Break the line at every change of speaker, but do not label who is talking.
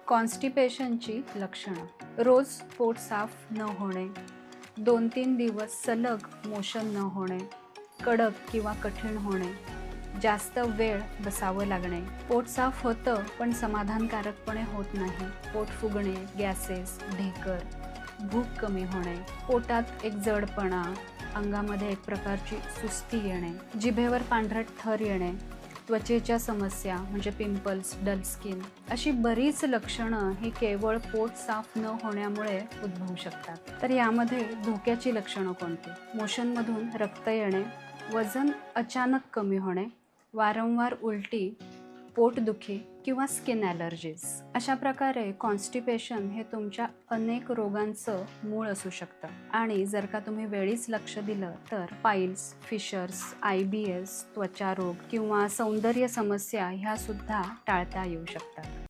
कॉन्स्टिपेशनची लक्षणं. रोज पोट साफ न होणे, 2-3 दिवस सलग मोशन न होणे, कडक किंवा कठीण होणे, जास्त वेळ बसावं लागणे, पोट साफ होतं पण समाधानकारकपणे होत नाही, पोट फुगणे, गॅसेस, ढेकर, भूक कमी होणे, पोटात एक जडपणा, अंगामध्ये एक प्रकारची सुस्ती येणे, जिभेवर पांढरट थर येणे, त्वचेच्या समस्या म्हणजे पिंपल्स, डल स्किन, अशी बरीच लक्षणं ही केवळ पोट साफ न होण्यामुळे उद्भवू शकतात. तर यामध्ये धोक्याची लक्षणं कोणती? मोशनमधून रक्त येणे, वजन अचानक कमी होणे, वारंवार उलटी, पोटदुखी किंवा स्किन ॲलर्जीज. अशा प्रकारे कॉन्स्टिपेशन हे तुमच्या अनेक रोगांचं मूळ असू शकतं आणि जर का तुम्ही वेळीच लक्ष दिलं तर पाईल्स, फिशर्स, IBS, त्वचारोग किंवा सौंदर्य समस्या ह्या सुद्धा टाळता येऊ शकतात.